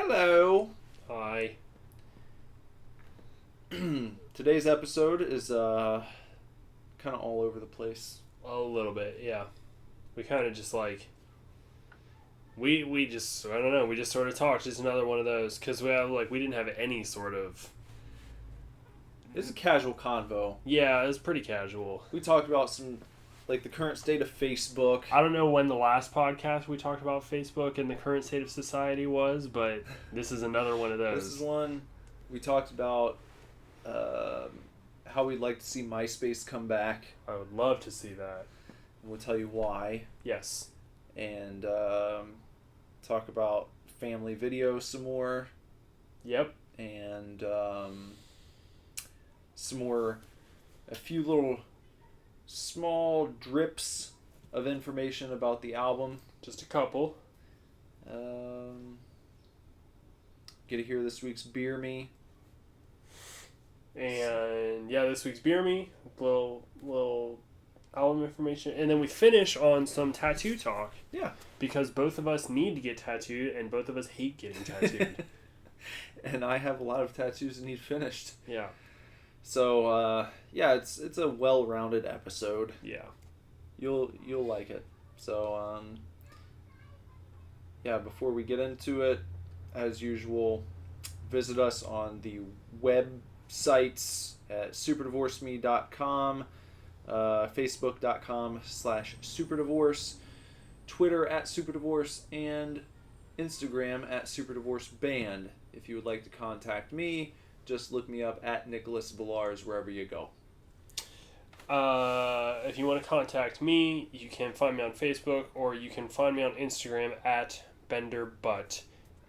Hello. Hi. Today's episode is kind of all over the place. A little bit, yeah. We kind of just like we just I don't know. We just sort of talked. Just another one of those because we didn't have any sort of. It's a casual convo. Yeah, it was pretty casual. We talked about some, like the current state of Facebook. I don't know when the last podcast we talked about Facebook and the current state of society was, but this is another one of those. This is one we talked about. How we'd like to see Myspace come back. I would love to see that. And we'll tell you why. Yes. And talk about family video some more. Yep. And a few little small drips of information about the album. Just a couple. Get to hear this week's Beer Me. And yeah, this week's Beer Me, little album information, and then we finish on some tattoo talk. Yeah, because both of us need to get tattooed, and both of us hate getting tattooed. And I have a lot of tattoos that need finished. Yeah. So yeah, it's a well-rounded episode. Yeah. You'll like it. So yeah, before we get into it, as usual, visit us on the websites at superdivorceme.com, facebook.com/superdivorce, Twitter at superdivorce, and Instagram at superdivorceband. If you would like to contact me, just look me up at Nicholas Billars wherever you go. If you want to contact me, you can find me on Facebook, or you can find me on Instagram at BenderButt.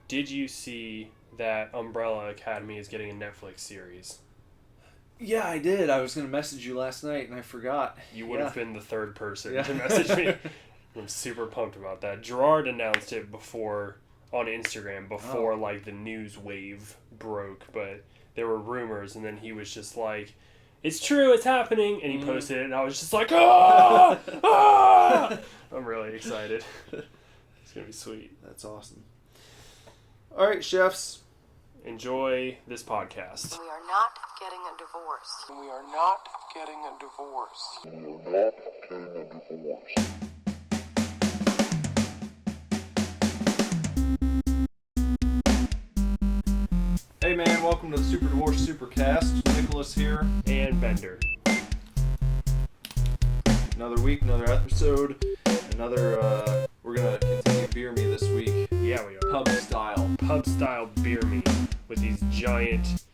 Did you see that Umbrella Academy is getting a Netflix series? Yeah, I did. I was going to message you last night, and I forgot. You would have been the third person to message me. I'm super pumped about that. Gerard announced it on Instagram before like the news wave broke, but there were rumors, and then he was just like, "It's true, it's happening," and he posted it, and I was just like, "Ah! Ah!" I'm really excited. It's gonna be sweet. That's awesome. All right, chefs. Enjoy this podcast. We are not getting a divorce. We are not getting a divorce. We are not getting a divorce. Hey man, welcome to the Super Divorce Supercast. Nicholas here. And Bender. Another week, another episode, we're gonna continue Beer Me this week. Yeah, we are. Pub style Beer Me with these giant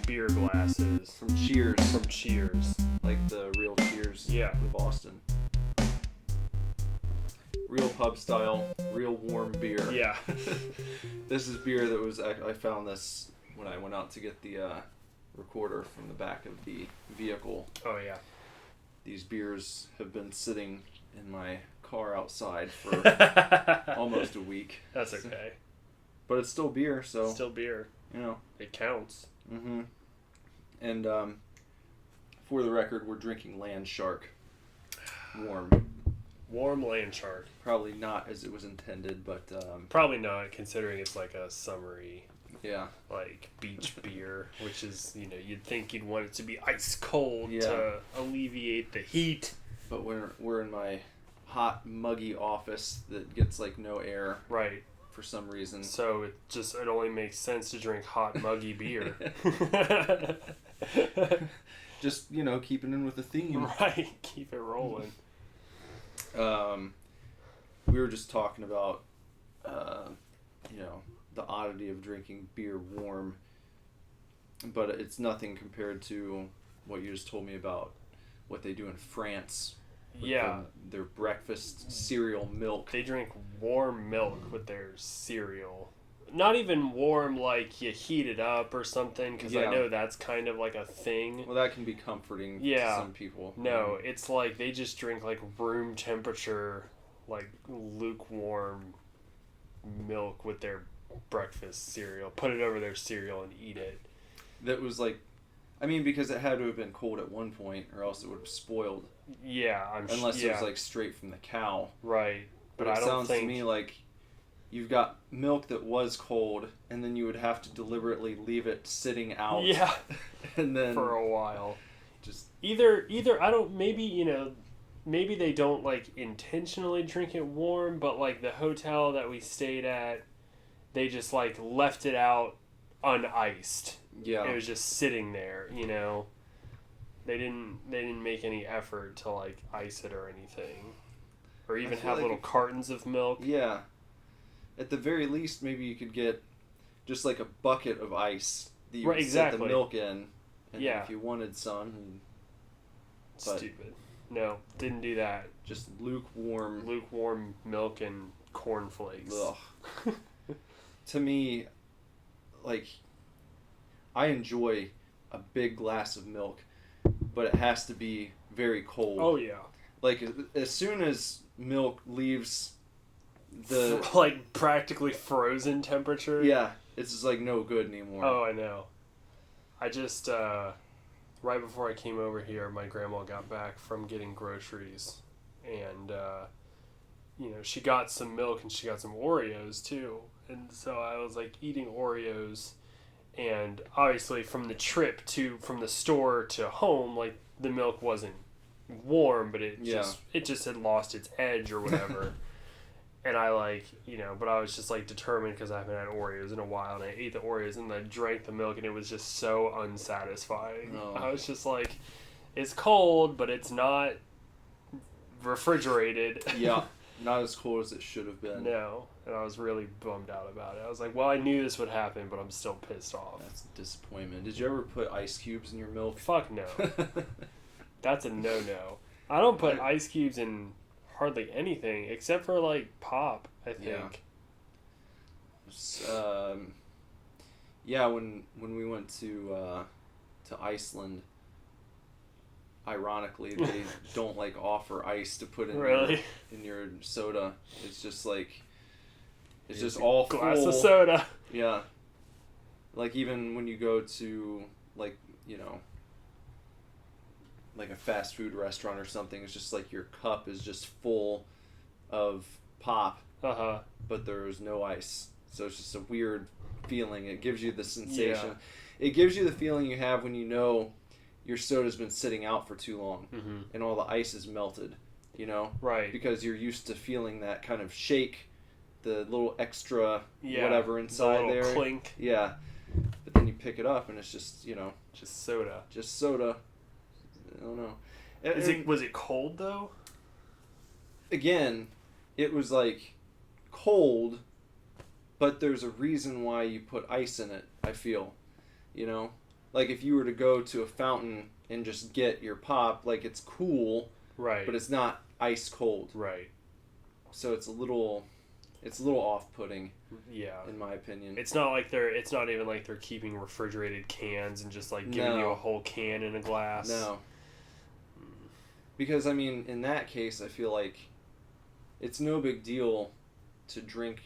beer glasses. From Cheers. Like the real Cheers. Yeah. In Boston. Real pub style, real warm beer. Yeah. This is beer that I found this when I went out to get the recorder from the back of the vehicle. Oh, yeah. These beers have been sitting in my car outside for almost a week. That's okay. But it's still beer, so... It's still beer. You know. It counts. Mm-hmm. And for the record, we're drinking Land Shark. Warm Land Shark. Probably not as it was intended, but... Probably not, considering it's like a summery... Yeah. Like beach beer, which is, you'd think you'd want it to be ice cold to alleviate the heat. But we're in my hot, muggy office that gets like no air. Right. For some reason. So it only makes sense to drink hot, muggy beer. Just, keeping in with the theme. Right. Keep it rolling. We were just talking about, the oddity of drinking beer warm, but it's nothing compared to what you just told me about what they do in France. Yeah. Their breakfast cereal milk. They drink warm milk with their cereal. Not even warm like you heat it up or something, because I know that's kind of like a thing. Well, that can be comforting to some people. No, it's like they just drink like room temperature, like lukewarm milk with their breakfast cereal. Put it over their cereal and eat it. That was like, because it had to have been cold at one point, or else it would have spoiled. Yeah, unless it was like straight from the cow. Right, But it sounds to me like you've got milk that was cold, and then you would have to deliberately leave it sitting out. Yeah. And then For a while. just Either I don't, maybe, maybe they don't like intentionally drink it warm, but like the hotel that we stayed at, they just like left it out uniced. yeah. It was just sitting there, They didn't make any effort to like ice it or anything. Or even feel have like little cartons of milk. Yeah. At the very least, maybe you could get just like a bucket of ice that you Right, would set the exactly. milk in. And Yeah. if you wanted some, but- Stupid. No, didn't do that. just lukewarm. Lukewarm milk and cornflakes. Ugh. To me, like, I enjoy a big glass of milk, but it has to be very cold. Oh yeah. Like, as soon as milk leaves the... like practically frozen temperature. Yeah, it's just like no good anymore. Oh, I know. I just right before I came over here, my grandma got back from getting groceries, and she got some milk and she got some Oreos too, and so I was like eating Oreos, and obviously from the store to home, like the milk wasn't warm, but it just had lost its edge or whatever. And I but I was just like determined because I haven't had Oreos in a while, and I ate the Oreos and I drank the milk, and it was just so unsatisfying. Oh. I was just like, it's cold, but it's not refrigerated. Yeah, not as cold as it should have been. No, and I was really bummed out about it. I was like, well, I knew this would happen, but I'm still pissed off. That's a disappointment. Did you ever put ice cubes in your milk? Fuck no. That's a no-no. I don't put ice cubes in hardly anything except for like pop, I think. Yeah, when we went to Iceland, ironically they don't like offer ice to put in Really? in your soda. It's just like it's just all glass full. of soda. Yeah. Like even when you go to like, like a fast food restaurant or something, it's just like your cup is just full of pop, but there's no ice. So it's just a weird feeling. It gives you the sensation. Yeah. It gives you the feeling you have when you know your soda's been sitting out for too long and all the ice is melted, Right. Because you're used to feeling that kind of shake, the little extra whatever the inside little there. clink. Yeah. But then you pick it up and it's just, Just soda. just soda. I don't know. Was it cold though? Again, it was like cold, but there's a reason why you put ice in it, I feel. Like if you were to go to a fountain and just get your pop, like it's cool, Right. but it's not ice cold. Right. So it's a little off-putting, Yeah. in my opinion. It's not even like they're keeping refrigerated cans and just like giving you a whole can in a glass. No. Because in that case, I feel like it's no big deal to drink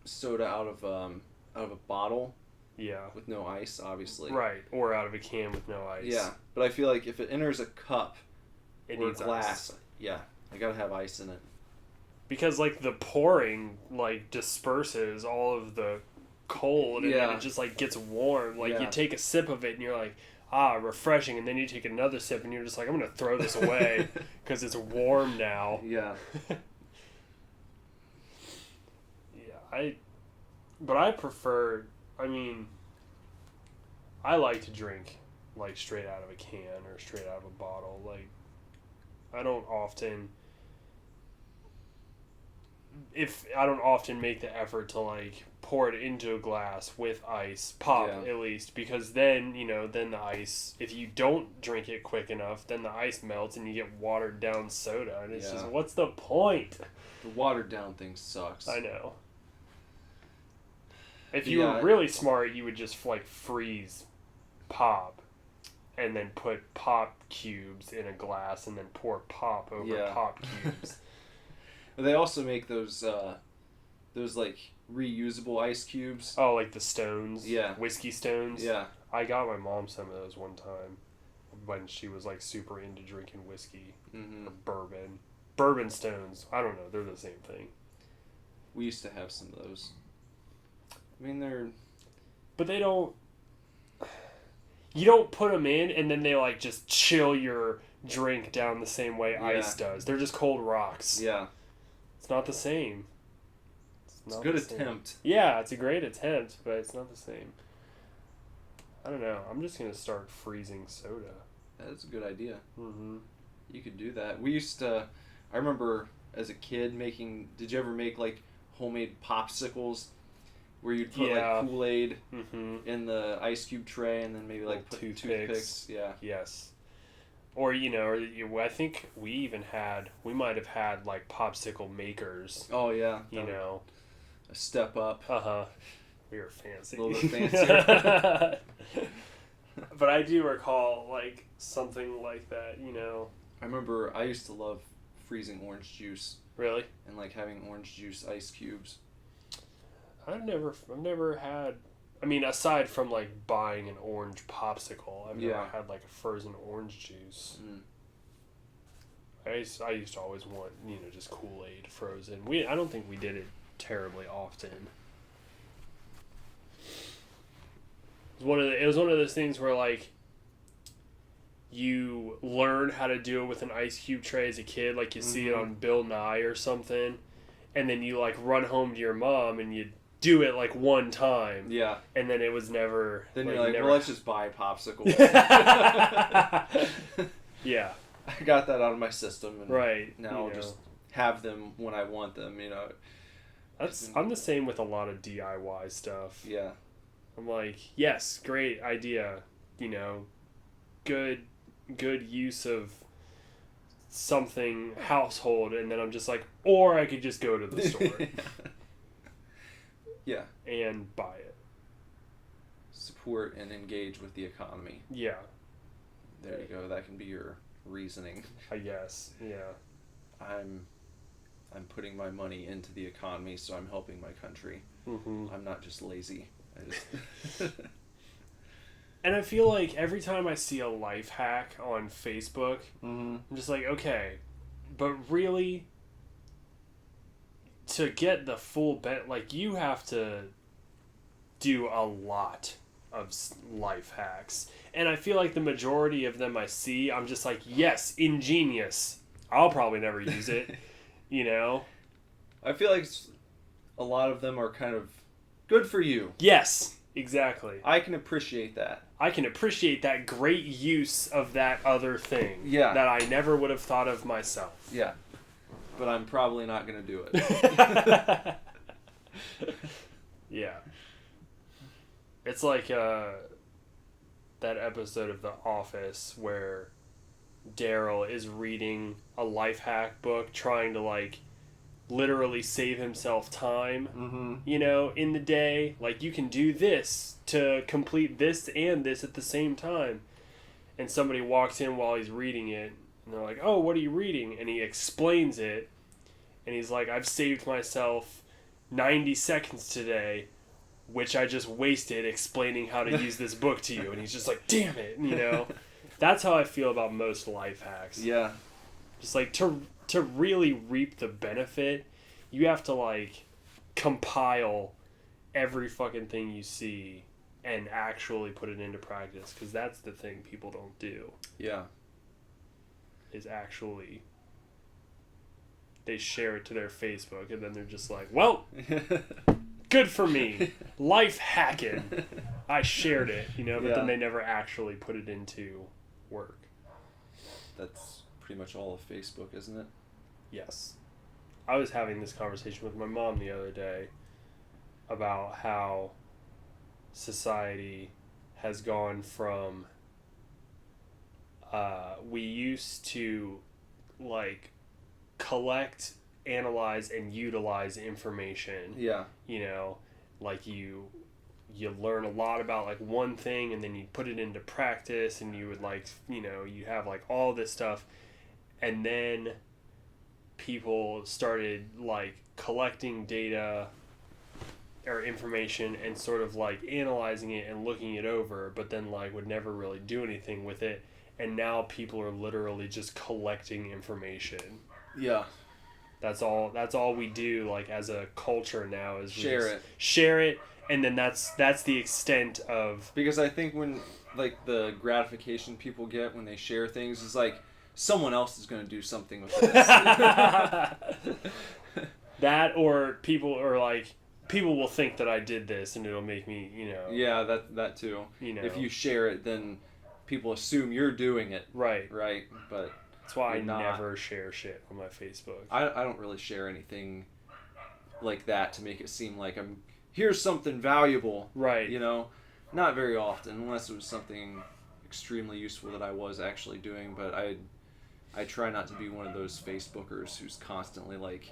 soda out of a bottle. Yeah. With no ice, obviously. Right. Or out of a can with no ice. Yeah, but I feel like if it enters a cup It or a needs glass, ice. yeah, I gotta have ice in it. Because like the pouring like disperses all of the cold, and then it just like gets warm. Like you take a sip of it and you're like, refreshing, and then you take another sip and you're just like, I'm gonna throw this away because it's warm now. Yeah. But I prefer. I like to drink like straight out of a can or straight out of a bottle. Like, I don't often make the effort to like pour it into a glass with ice, pop at least, because then then the ice, if you don't drink it quick enough, then the ice melts and you get watered down soda, and it's just, what's the point? The watered down thing sucks. I know. If you were really smart, you would just like freeze pop and then put pop cubes in a glass and then pour pop over pop cubes. They also make those like reusable ice cubes. Oh, like the stones? Yeah. Whiskey stones? Yeah. I got my mom some of those one time when she was like super into drinking whiskey or bourbon. Bourbon stones. I don't know. They're the same thing. We used to have some of those. I mean, they're... But they don't... You don't put them in and then they like just chill your drink down the same way ice does. They're just cold rocks. Yeah. It's not the same. It's a good attempt. Yeah, it's a great attempt, but it's not the same. I don't know. I'm just going to start freezing soda. That's a good idea. Mm-hmm. You could do that. We used to... I remember as a kid making... Did you ever make, like, homemade popsicles? Where you'd put, like, Kool-Aid in the ice cube tray and then maybe, like, put toothpicks. Yeah. Yes. Or, I think we might have had, like, popsicle makers. Oh, yeah. You know. A step up. Uh-huh. We were fancy. A little bit fancier. But I do recall, like, something like that, I remember I used to love freezing orange juice. Really? And, like, having orange juice ice cubes. I've never had... I mean, aside from, like, buying an orange popsicle, I've never had, like, a frozen orange juice. Mm. I used to always want, just Kool-Aid frozen. I don't think we did it terribly often. It was one of those things where, like, you learn how to do it with an ice cube tray as a kid, like you see it on Bill Nye or something, and then you, like, run home to your mom and you do it, like, one time. Yeah. And then it was never... Then you're like, well, let's just buy popsicles. Yeah. I got that out of my system. And right. Now I'll just have them when I want them, I'm the same with a lot of DIY stuff. Yeah. I'm like, yes, great idea. Good use of something household, and then I'm just like, or I could just go to the store. Yeah. And buy it. Support and engage with the economy. Yeah. There you go. That can be your reasoning. I guess. Yeah. I'm putting my money into the economy, so I'm helping my country. Mm-hmm. I'm not just lazy. I just... And I feel like every time I see a life hack on Facebook, I'm just like, okay, but really, to get the full bet, like, you have to do a lot of life hacks. And I feel like the majority of them I see, I'm just like, yes, ingenious. I'll probably never use it, I feel like a lot of them are kind of good for you. Yes, exactly. I can appreciate that. I can appreciate that great use of that other thing. Yeah. That I never would have thought of myself. Yeah. But I'm probably not going to do it. Yeah. It's like that episode of The Office where Daryl is reading a life hack book trying to, like, literally save himself time, in the day. Like, you can do this to complete this and this at the same time. And somebody walks in while he's reading it, and they're like, oh, what are you reading? And he explains it, and he's like, I've saved myself 90 seconds today, which I just wasted explaining how to use this book to you. And he's just like, damn it, That's how I feel about most life hacks. Yeah. Just like, to really reap the benefit, you have to, like, compile every fucking thing you see and actually put it into practice, because that's the thing people don't do. Yeah. Is actually, they share it to their Facebook and then they're just like, well, good for me. Life hacking. I shared it, but then they never actually put it into work. That's pretty much all of Facebook, isn't it? Yes. I was having this conversation with my mom the other day about how society has gone from we used to, like, collect, analyze, and utilize information. Yeah. Like you learn a lot about, like, one thing, and then you put it into practice, and you would, like, you have, like, all this stuff, and then people started, like, collecting data or information and sort of, like, analyzing it and looking it over, but then, like, would never really do anything with it. And now people are literally just collecting information. Yeah. That's all we do, like, as a culture now, is share it, and then that's the extent of... Because I think when, like, the gratification people get when they share things is like, someone else is going to do something with this. That, or people will think that I did this, and it'll make me, Yeah, that too. If you share it, then people assume you're doing it. Right. But that's why I never share shit on my Facebook. I don't really share anything like that to make it seem like here's something valuable. Right. Not very often, unless it was something extremely useful that I was actually doing. But I try not to be one of those Facebookers who's constantly like,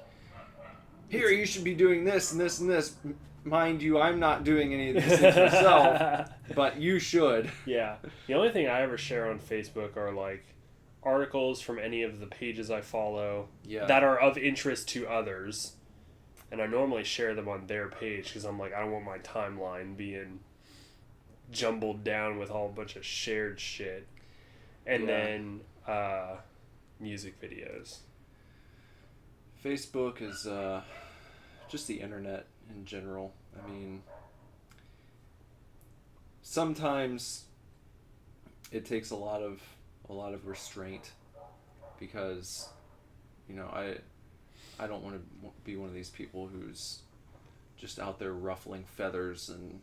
here, you should be doing this and this and this. Mind you, I'm not doing any of these things myself, but you should. Yeah. The only thing I ever share on Facebook are, like, articles from any of the pages I follow that are of interest to others. And I normally share them on their page because I'm like, I don't want my timeline being jumbled down with all a bunch of shared shit. And then music videos. Facebook is just the internet in general. I mean, sometimes it takes a lot of restraint because, I don't want to be one of these people who's just out there ruffling feathers and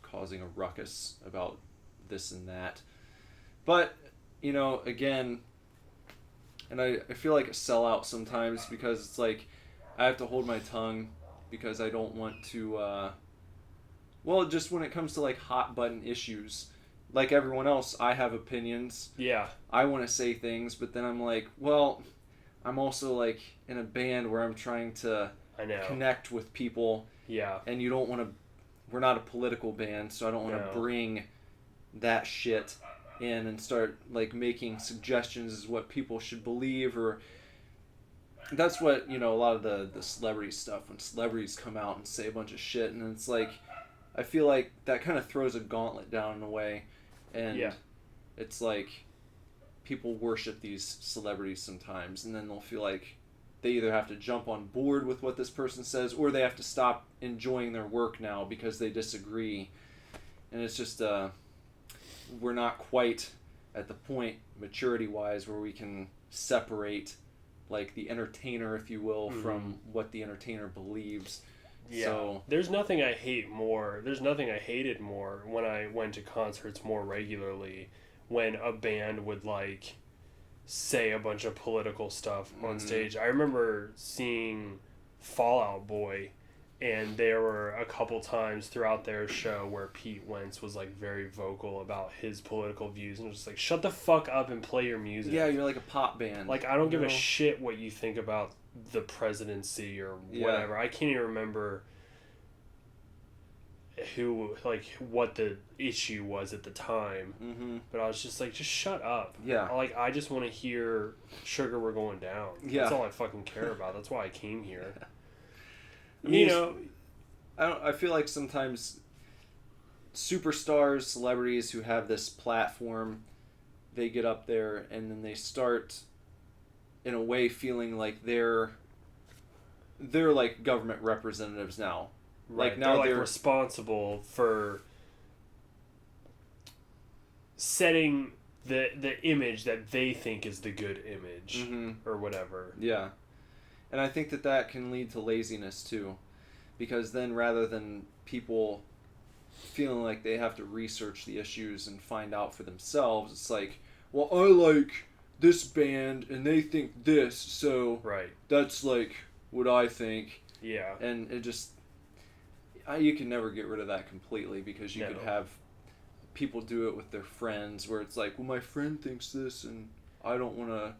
causing a ruckus about this and that. But again, and I feel like a sellout sometimes because it's like I have to hold my tongue because I don't want to just when it comes to like hot button issues, like everyone else, I have opinions. Yeah. I want to say things, but then I'm like, well, I'm also like in a band where I'm trying to connect with people. Yeah. And you don't want to, we're not a political band, so I don't want to bring that shit in and start like making suggestions as what people should believe, or that's what a lot of the celebrity stuff, when celebrities come out and say a bunch of shit, and it's like I feel like that kind of throws a gauntlet down in a way, and it's like people worship these celebrities sometimes, and then they'll feel like they either have to jump on board with what this person says or they have to stop enjoying their work now because they disagree. And it's just we're not quite at the point maturity-wise where we can separate like the entertainer, if you will, from what the entertainer believes. Yeah. So, There's nothing I hated more when I went to concerts more regularly, when a band would like say a bunch of political stuff on stage. I remember seeing Fall Out Boy, and there were a couple times throughout their show where Pete Wentz was like very vocal about his political views, and just like, shut the fuck up and play your music. Yeah, you're like a pop band. Like, I don't give a shit what you think about the presidency or whatever. I can't even remember what the issue was at the time, but I was just like, just shut up. Like, I just want to hear Sugar We're Going Down. That's all I fucking care about. That's why I came here. I mean, I feel like sometimes superstars, celebrities who have this platform, they get up there and then they start in a way feeling like they're like government representatives now. Right. Like now they're responsible for setting the image that they think is the good image, or whatever. Yeah. And I think that can lead to laziness too, because then rather than people feeling like they have to research the issues and find out for themselves, it's like, well, I like this band and they think this, so that's like what I think. Yeah. And it just, you can never get rid of that completely, because you could have people do it with their friends where it's like, well, my friend thinks this and I don't want to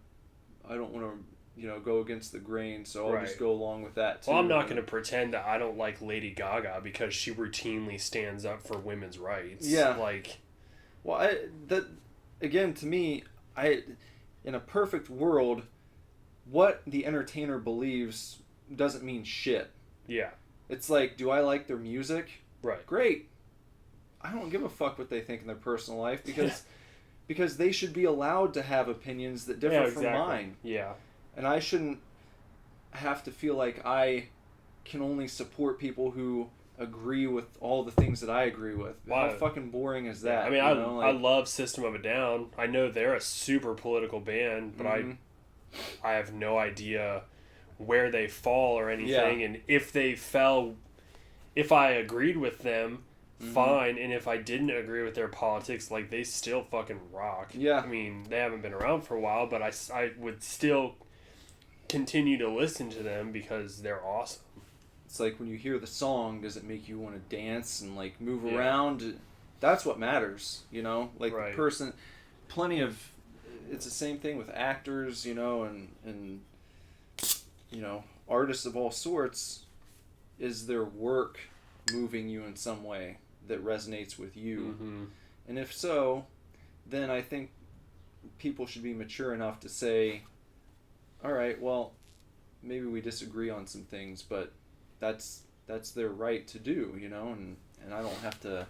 go against the grain, so I'll just go along with that too. Well, I'm not going to pretend that I don't like Lady Gaga because she routinely stands up for women's rights. Yeah. Like, well, again, to me, in a perfect world, what the entertainer believes doesn't mean shit. Yeah. It's like, do I like their music? Right. Great. I don't give a fuck what they think in their personal life, because they should be allowed to have opinions that differ from mine. Yeah. And I shouldn't have to feel like I can only support people who agree with all the things that I agree with. Wow. How fucking boring is that? I mean, you know? I love System of a Down. I know they're a super political band, but I have no idea where they fall or anything. Yeah. And if they fell, if I agreed with them, fine. And if I didn't agree with their politics, like, they still fucking rock. Yeah. I mean, they haven't been around for a while, but I would still continue to listen to them because they're awesome. It's like when you hear the song, does it make you want to dance and like move Yeah. around? That's what matters, you know? Like Right. the person, it's the same thing with actors, you know, and you know, artists of all sorts. Is their work moving you in some way that resonates with you? Mm-hmm. And if so, then I think people should be mature enough to say, all right, well, maybe we disagree on some things, but that's their right to do, you know, and I don't have to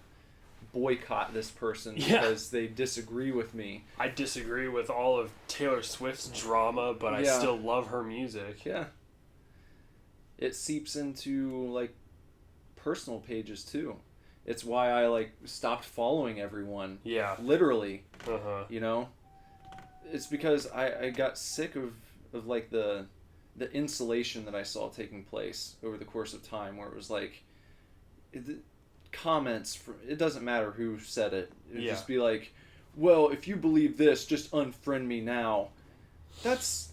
boycott this person because they disagree with me. I disagree with all of Taylor Swift's drama, but I Yeah. still love her music. Yeah. It seeps into like personal pages too. It's why I like stopped following everyone. Yeah. Literally. Uh-huh. You know? It's because I got sick of like the insulation that I saw taking place over the course of time, where it was like comments it doesn't matter who said it. It would just be like, well, if you believe this, just unfriend me now. That's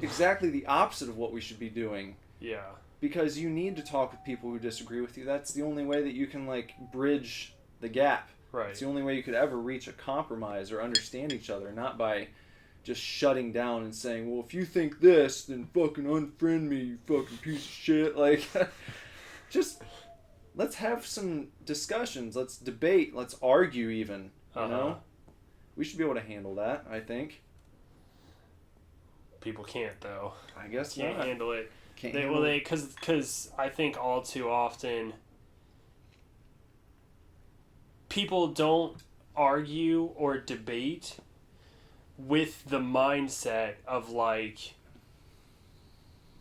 exactly the opposite of what we should be doing. Yeah. Because you need to talk with people who disagree with you. That's the only way that you can like bridge the gap. Right. It's the only way you could ever reach a compromise or understand each other, not by just shutting down and saying, well, if you think this, then fucking unfriend me, you fucking piece of shit. Like, just let's have some discussions. Let's debate. Let's argue even, you know? We should be able to handle that, I think. People can't, though. I guess Can't not. handle it. Can't They, handle well, it. because I think all too often people don't argue or debate with the mindset of like,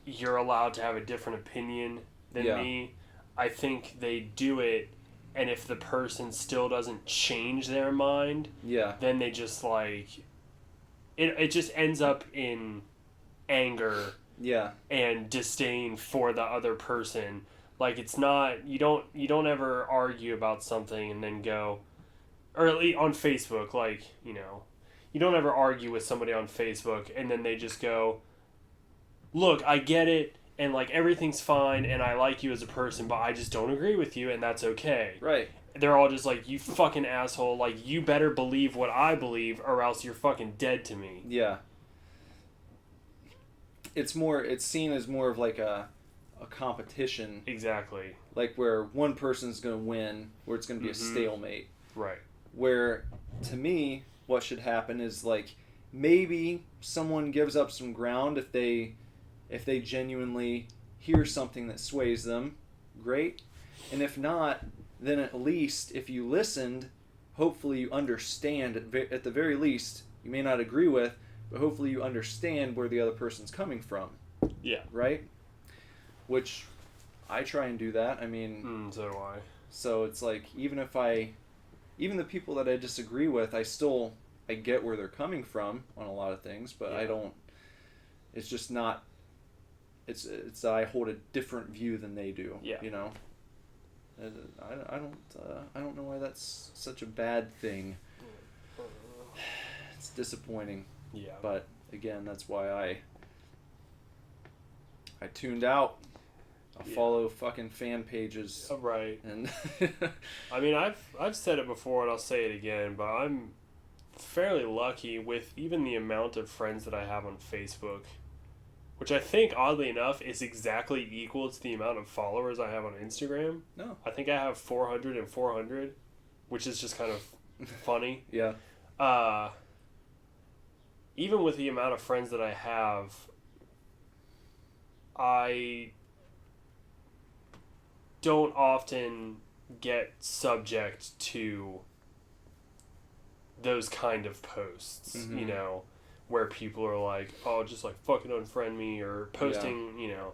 you're allowed to have a different opinion than Yeah. me. I think they do it, and if the person still doesn't change their mind, Yeah. then they just like it just ends up in anger Yeah. and disdain for the other person. Like, it's not, you don't ever argue about something and then go, or at least on Facebook, like, you know, you don't ever argue with somebody on Facebook and then they just go, look, I get it, and like everything's fine and I like you as a person, but I just don't agree with you, and that's okay. Right. They're all just like, you fucking asshole, like, you better believe what I believe or else you're fucking dead to me. Yeah. It's seen as more of like a competition, Exactly. like where one person's going to win, where it's going to be a stalemate. Right. Where, to me, what should happen is like maybe someone gives up some ground if they genuinely hear something that sways them, great. And if not, then at least if you listened, hopefully you understand at the very least. You may not agree with, but hopefully you understand where the other person's coming from. Yeah. Right? Which I try and do that. I mean, So do I. so it's like even the people that I disagree with, I get where they're coming from on a lot of things, but I don't. It's just not. It's that I hold a different view than they do. Yeah. You know. And I don't know why that's such a bad thing. It's disappointing. Yeah. But again, that's why I tuned out. I follow fucking fan pages. Right. And I mean, I've said it before and I'll say it again, but I'm fairly lucky with even the amount of friends that I have on Facebook, which I think, oddly enough, is exactly equal to the amount of followers I have on Instagram. No. I think I have 400 and 400, which is just kind of funny. Yeah. Even with the amount of friends that I have, I don't often get subject to those kind of posts, you know, where people are like, oh, just like fucking unfriend me or posting, you know.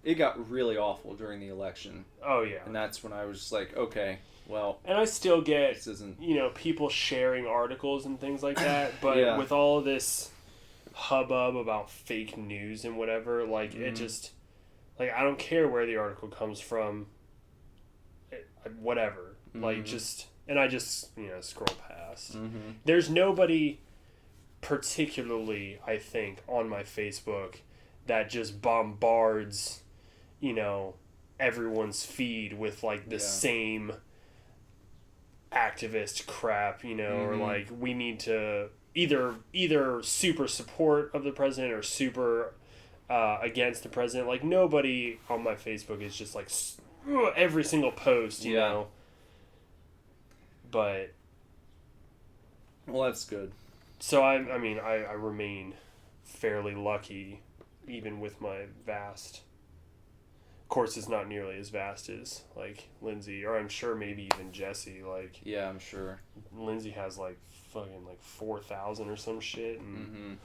It got really awful during the election. Oh, yeah. And that's when I was just like, okay, well. And I still get, this isn't... you know, people sharing articles and things like that. But Yeah. with all this hubbub about fake news and whatever, like, it just, like, I don't care where the article comes from. Whatever. Like, just, and I just, you know, scroll past. There's nobody particularly, I think, on my Facebook that just bombards, you know, everyone's feed with like the same activist crap, you know, or like we need to either super support of the president or super against the president. Like nobody on my Facebook is just like every single post, you know. But well, that's good. So I mean I remain fairly lucky, even with my vast. Of course, it's not nearly as vast as like Lindsay, or I'm sure maybe even Jesse. Like yeah, I'm sure Lindsay has like fucking like 4,000 or some shit, and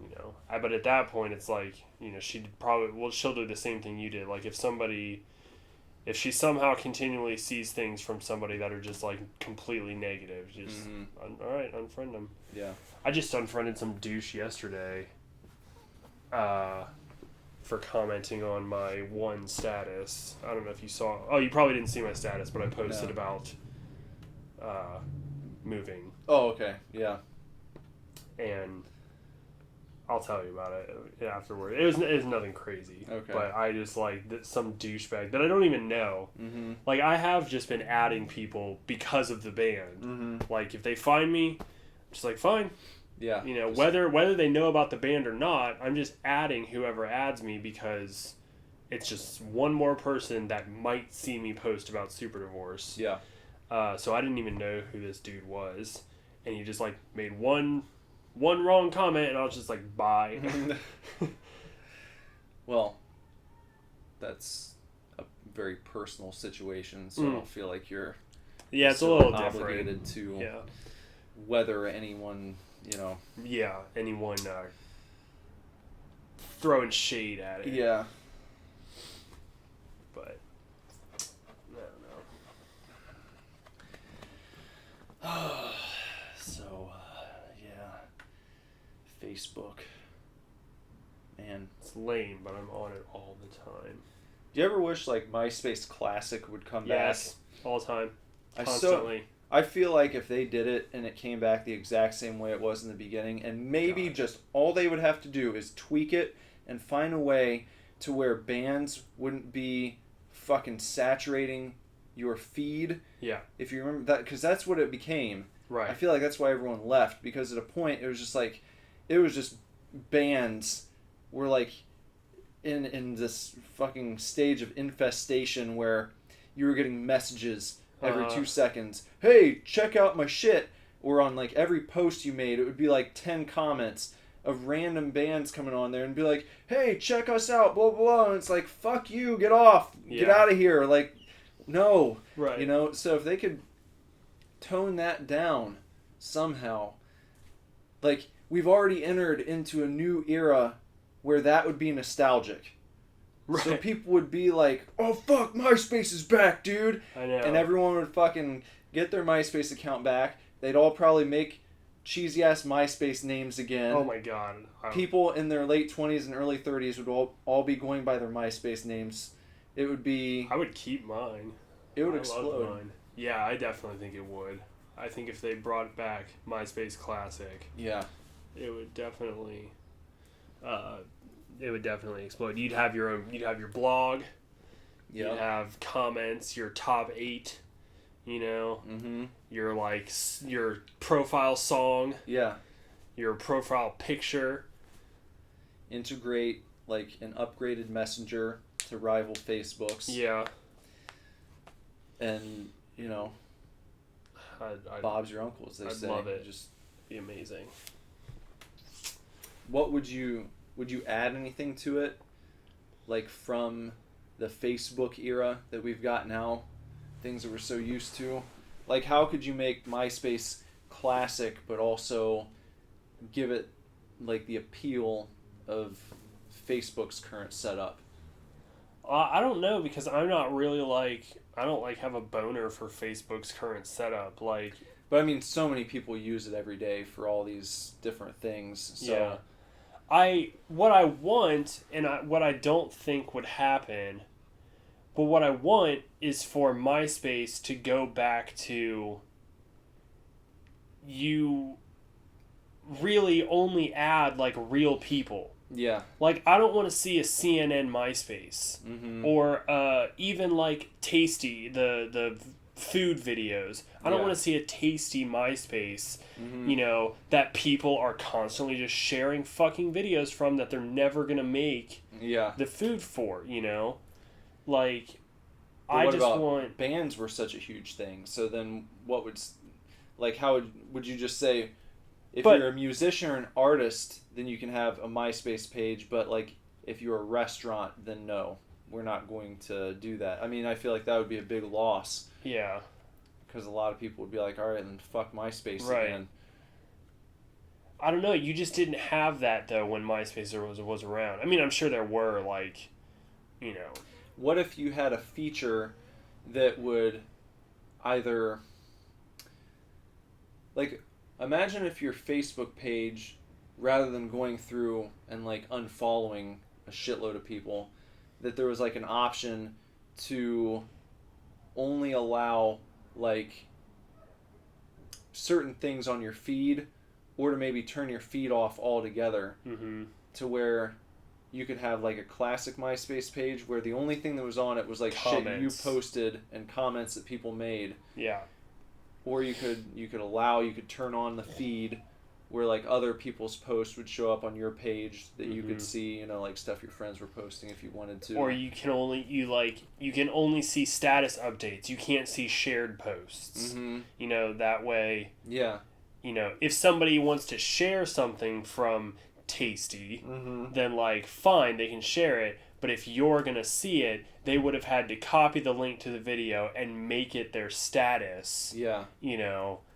you know. But at that point, it's like, you know, she'll do the same thing you did. Like if she somehow continually sees things from somebody that are just like completely negative, just all right, unfriend them. Yeah. I just unfriended some douche yesterday for commenting on my one status. I don't know if you saw. Oh, you probably didn't see my status, but I posted about moving. Oh, okay. Yeah. And I'll tell you about it afterward. It was nothing crazy. Okay. But I just like some douchebag that I don't even know. Like I have just been adding people because of the band. Like if they find me, I'm just like fine. Yeah. You know, whether they know about the band or not, I'm just adding whoever adds me because it's just one more person that might see me post about Super Divorce. Yeah. So I didn't even know who this dude was, and he just like made one wrong comment, and I was just like, bye. Well, that's a very personal situation, so I don't feel like you're it's a little obligated different. to whether anyone, you know. Yeah, anyone throwing shade at it. Yeah. But I don't know. So, Facebook. Man. It's lame, but I'm on it all the time. Do you ever wish like MySpace Classic would come back? Yes, all the time. I Constantly. I feel like if they did it and it came back the exact same way it was in the beginning, and maybe just all they would have to do is tweak it and find a way to where bands wouldn't be fucking saturating your feed. Yeah. If you remember that, because that's what it became. Right. I feel like that's why everyone left, because at a point it was just like, it was just bands were like in this fucking stage of infestation where you were getting messages every 2 seconds. Hey, check out my shit. Or on like every post you made, it would be like 10 comments of random bands coming on there and be like, hey, check us out, blah, blah, blah. And it's like, fuck you, get off, get out of here. Like, no. Right. You know, so if they could tone that down somehow, like, we've already entered into a new era where that would be nostalgic. Right. So people would be like, oh, fuck, MySpace is back, dude. I know. And everyone would fucking get their MySpace account back. They'd all probably make cheesy-ass MySpace names again. Oh, my God. People in their late 20s and early 30s would all be going by their MySpace names. It would be... I would keep mine. It would I explode. love mine. Yeah, I definitely think it would. I think if they brought back MySpace Classic... Yeah. It would definitely... explode. You'd have your blog. Yeah. You'd have comments, your top 8, you know, your like your profile song, your profile picture. Integrate like an upgraded messenger to rival Facebook's. Yeah. And, you know, Bob's your uncle, as they say. I'd love it. Just be amazing. What would you add anything to it, like from the Facebook era that we've got now, things that we're so used to? Like, how could you make MySpace classic but also give it like the appeal of Facebook's current setup? I don't know, because I'm not really I don't have a boner for Facebook's current setup. But I mean, so many people use it every day for all these different things. So. Yeah. What I want, and what I don't think would happen, but what I want is for MySpace to go back to you really only add real people. Yeah. I don't want to see a CNN MySpace, or even Tasty, the food videos. I don't want to see a Tasty MySpace, that people are constantly just sharing fucking videos from that they're never gonna make the food for. I just want bands were such a huge thing. So then, what would how would you just say? If you're a musician or an artist, then you can have a MySpace page, but if you're a restaurant, then no, we're not going to do that. I mean, I feel like that would be a big loss. Yeah. Because a lot of people would be like, all right, then fuck MySpace again. I don't know. You just didn't have that, though, when MySpace was around. I mean, I'm sure there were, What if you had a feature that would either... imagine if your Facebook page, rather than going through and unfollowing a shitload of people, that there was an option to only allow certain things on your feed, or to maybe turn your feed off altogether, to where you could have a classic MySpace page where the only thing that was on it was shit you posted and comments that people made. Yeah. Or you could turn on the feed where other people's posts would show up on your page that you could see, stuff your friends were posting if you wanted to. Or you can only see status updates. You can't see shared posts. That way. Yeah. If somebody wants to share something from Tasty, then fine, they can share it. But if you're going to see it, they would have had to copy the link to the video and make it their status. Yeah.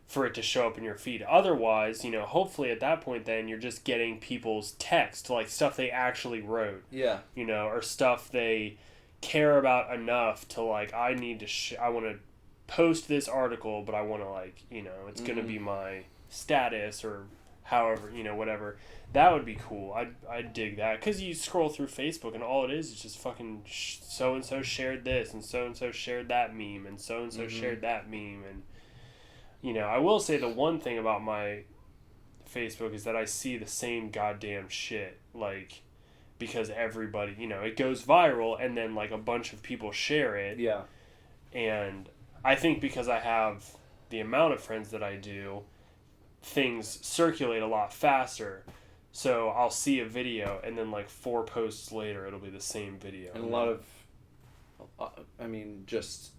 For it to show up in your feed. Otherwise, hopefully at that point then you're just getting people's text, stuff they actually wrote. Yeah. Or stuff they care about enough to I need to I want to post this article, but I want to it's going to be my status or however, whatever. That would be cool. I'd dig that. Because you scroll through Facebook and all it is just fucking so-and-so shared this and so-and-so shared that meme and so-and-so shared that meme. And, I will say the one thing about my Facebook is that I see the same goddamn shit. Because everybody, it goes viral and then a bunch of people share it. Yeah. And I think because I have the amount of friends that I do, things circulate a lot faster. So I'll see a video and then 4 posts later it'll be the same video. And a lot of, just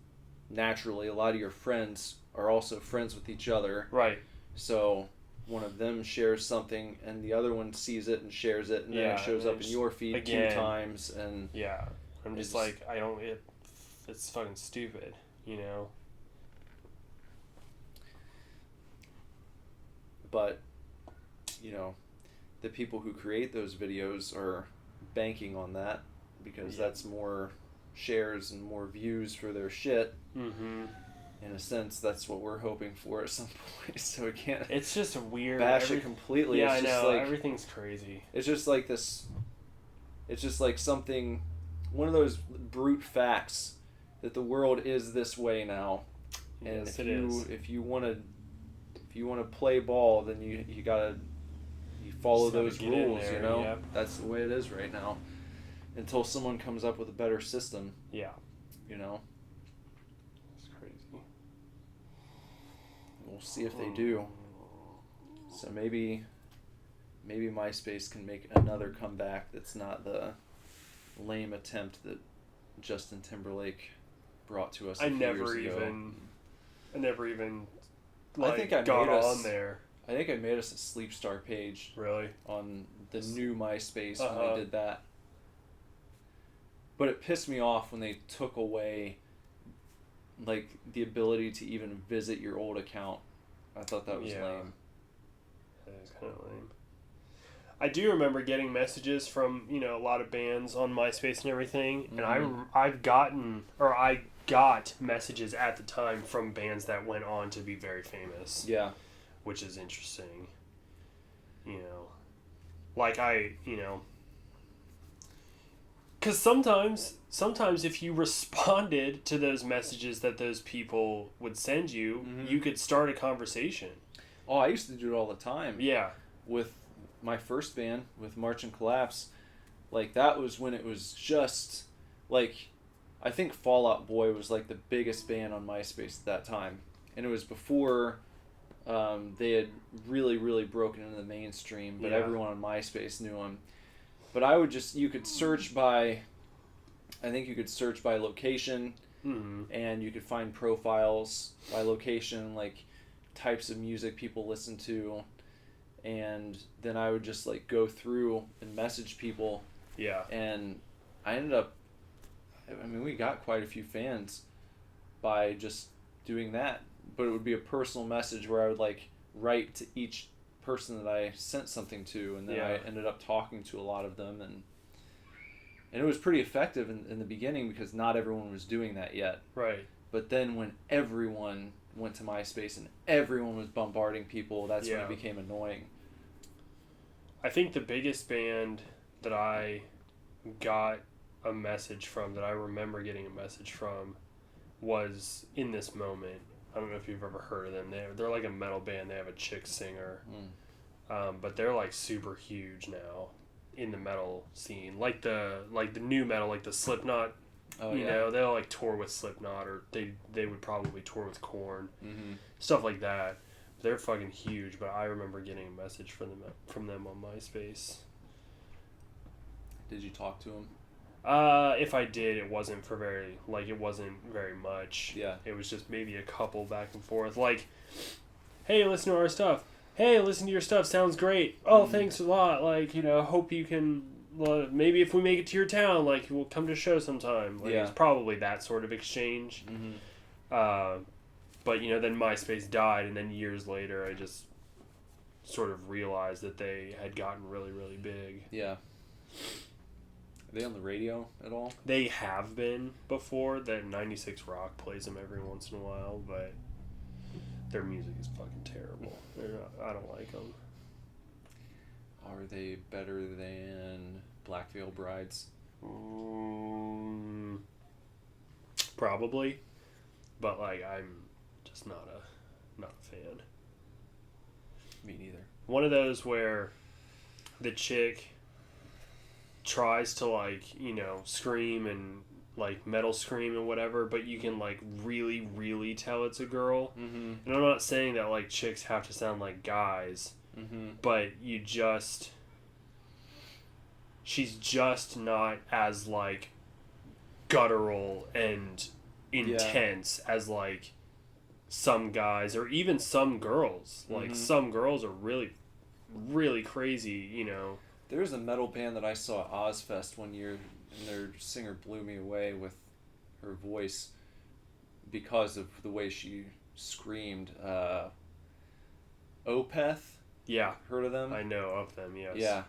naturally, a lot of your friends are also friends with each other. Right. So one of them shares something and the other one sees it and shares it, and then it shows up in your feed again 2 times. And yeah, I'm just it's fucking stupid, But, the people who create those videos are banking on that because that's more shares and more views for their shit. In a sense, that's what we're hoping for at some point. So we can't. It's just weird. Bash it completely. Yeah, it's I just know. Everything's crazy. It's just this. It's just something. One of those brute facts that the world is this way now, and yes, if you want to play ball, then you gotta follow those rules. Yep. That's the way it is right now. Until someone comes up with a better system. Yeah. It's crazy. We'll see if they do. So maybe MySpace can make another comeback that's not the lame attempt that Justin Timberlake brought to us a few years ago. I never even I think I got made us, on there. I think I made us a Sleep Star page. Really? On the new MySpace when they did that. But it pissed me off when they took away the ability to even visit your old account. I thought that was lame. it's kind of lame. I do remember getting messages from, you know, a lot of bands on MySpace and everything, and I got messages at the time from bands that went on to be very famous. Yeah. Which is interesting. You know, like because sometimes if you responded to those messages that those people would send you, you could start a conversation. Oh, I used to do it all the time. Yeah. With my first band, with March and Collapse, like, that was when it was just, like, I think Fall Out Boy was, like, the biggest band on MySpace at that time. And it was before they had really, really broken into the mainstream, but everyone on MySpace knew them. But I would just, you could search by location, and you could find profiles by location, like types of music people listen to, and then I would just like go through and message people. Yeah. And I ended up, I mean, we got quite a few fans by just doing that, but it would be a personal message where I would like write to each person that I sent something to, and then I ended up talking to a lot of them, and it was pretty effective in the beginning because not everyone was doing that yet. Right. But then when everyone went to MySpace and everyone was bombarding people, that's when it became annoying. I think the biggest band that I got a message from, that I remember getting a message from, was In This Moment. I don't know if you've ever heard of them. They're like a metal band. They have a chick singer. But they're like super huge now in the metal scene. Like the new metal, like the Slipknot. You know, they'll like tour with Slipknot, or they would probably tour with Korn. Stuff like that. They're fucking huge, but I remember getting a message from them on MySpace. Did you talk to them? If I did, it wasn't very much. Yeah. It was just maybe a couple back and forth. Like, hey, listen to our stuff. Hey, listen to your stuff. Sounds great. Oh, thanks a lot. Like, you know, hope you can, maybe if we make it to your town, like, we'll come to a show sometime. Like, it's probably that sort of exchange. But, you know, then MySpace died, and then years later, I just sort of realized that they had gotten really, really big. Yeah. Are they on the radio at all? They have been before. That 96 Rock plays them every once in a while, but their music is fucking terrible. I don't like them. Are they better than Black Veil Brides? Probably, but like I'm just not a fan. Me neither. One of those where the chick tries to, like, you know, scream and like metal scream and whatever, but you can like really, really tell it's a girl. And I'm not saying that like chicks have to sound like guys, but she's just not as like guttural and intense as like some guys, or even some girls. Like some girls are really, really crazy, you know. There was a metal band that I saw at Ozfest one year, and their singer blew me away with her voice because of the way she screamed. Opeth? Yeah. Heard of them? I know of them, yes. Yeah.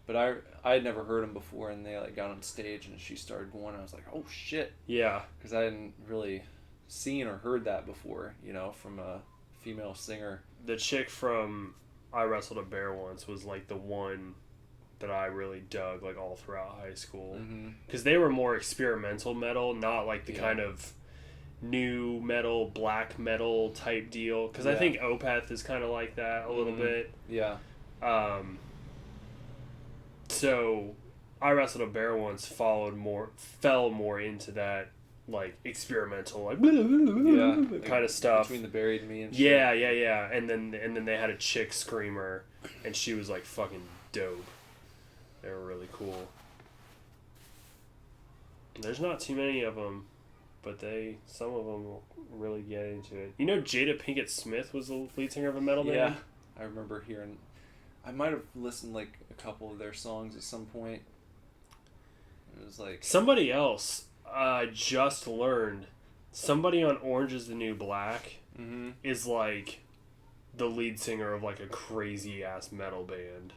But I had never heard them before, and they like got on stage and she started going, and I was like, oh shit. Yeah. Because I hadn't really seen or heard that before, you know, from a female singer. The chick from I Wrestled a Bear Once was like the one that I really dug, like, all throughout high school. Because they were more experimental metal, not like the kind of new metal, black metal type deal. Because I think Opeth is kind of like that a little bit. Yeah. So I Wrestled a Bear Once fell more into that, like, experimental, like, kind of stuff. Between the Buried and Me and shit. Yeah. And then they had a chick screamer, and she was like fucking dope. They were really cool. There's not too many of them, but some of them really get into it. You know, Jada Pinkett Smith was the lead singer of a metal band? Yeah, I remember hearing. I might have listened like a couple of their songs at some point. It was like somebody else. I just learned somebody on Orange Is the New Black is like the lead singer of like a crazy ass metal band.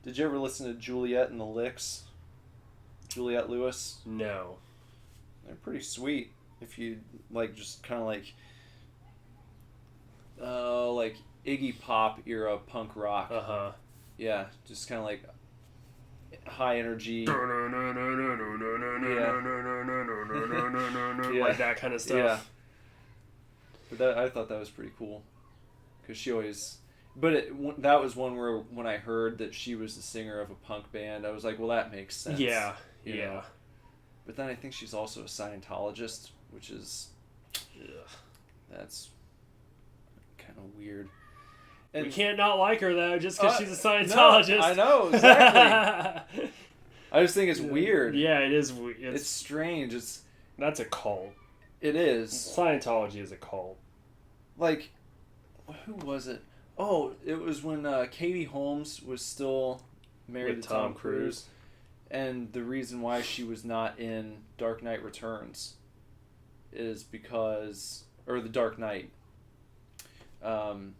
Did you ever listen to Juliet and the Licks? Juliette Lewis? No. They're pretty sweet if you like just kind of like Iggy Pop era punk rock. Uh-huh. Yeah, just kind of like high energy. Like that kind of stuff. Yeah. But I thought that was pretty cool. Because she always... But that was one where when I heard that she was the singer of a punk band, I was like, well, that makes sense. Yeah, you yeah. know? But then I think she's also a Scientologist, which is... Ugh. That's kind of weird. And, We can't not like her, though, just because she's a Scientologist. No, I know, exactly. I just think it's weird. Yeah, it is weird. It's strange. That's a cult. It is. Scientology is a cult. Like, who was it? Oh, it was when Katie Holmes was still married With to Tom Cruise. And the reason why she was not in Dark Knight Returns is because... Or The Dark Knight. Who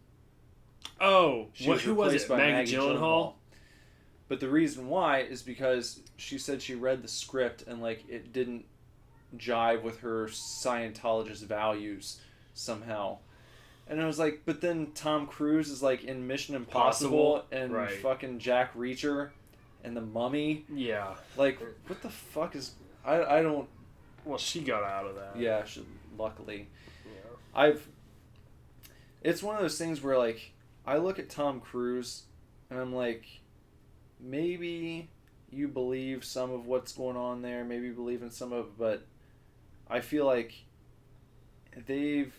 was it? Maggie Gyllenhaal? But the reason why is because she said she read the script and like it didn't jive with her Scientologist values somehow. And I was like, but then Tom Cruise is like in Mission Impossible and right. fucking Jack Reacher and The Mummy. Yeah. Like, what the fuck is... I don't... Well, she got out of that. Yeah, luckily. Yeah. It's one of those things where like, I look at Tom Cruise and I'm like... Maybe you believe some of what's going on there, maybe you believe in some of it, but I feel like they've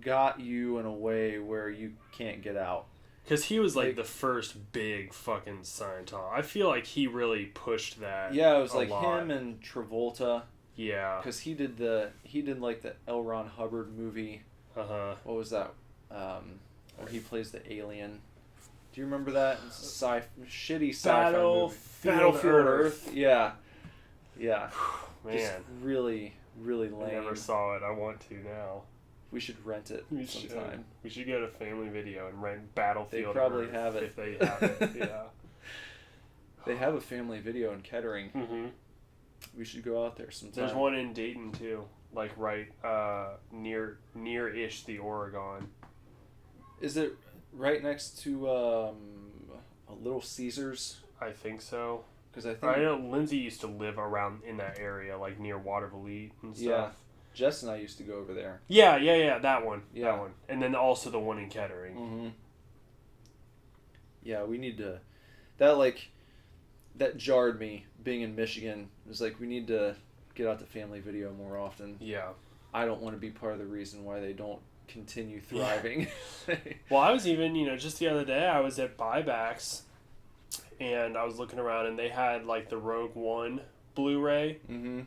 got you in a way where you can't get out. Because he was like the first big fucking Scientologist. I feel like he really pushed that. Yeah, it was a like lot. him and Travolta. Yeah. Because he did like the L. Ron Hubbard movie. Uh-huh. What was that? Where he plays the alien. Do you remember that? It's a shitty sci-fi movie. Battlefield Earth. Yeah. Yeah. Man. Just really, really lame. I never saw it. I want to now. We should rent it sometime. We should go to Family Video and rent Battlefield They probably Earth have it. if they have it. Yeah. They have a Family Video in Kettering. Mm-hmm. We should go out there sometime. There's one in Dayton too, like right near-ish the Oregon. Is it right next to a Little Caesars? I think so. Because I think I know Lindsay used to live around in that area, like near Watervliet and stuff. Yeah. Jess and I used to go over there. Yeah, that one. Yeah. That one. And then also the one in Kettering. Mm-hmm. Yeah, we need to... That jarred me, being in Michigan. It was like, we need to get out to Family Video more often. Yeah. I don't want to be part of the reason why they don't continue thriving. Yeah. Well, I was even, just the other day, I was at Buybacks, and I was looking around, and they had, like, the Rogue One Blu-ray, mm-hmm.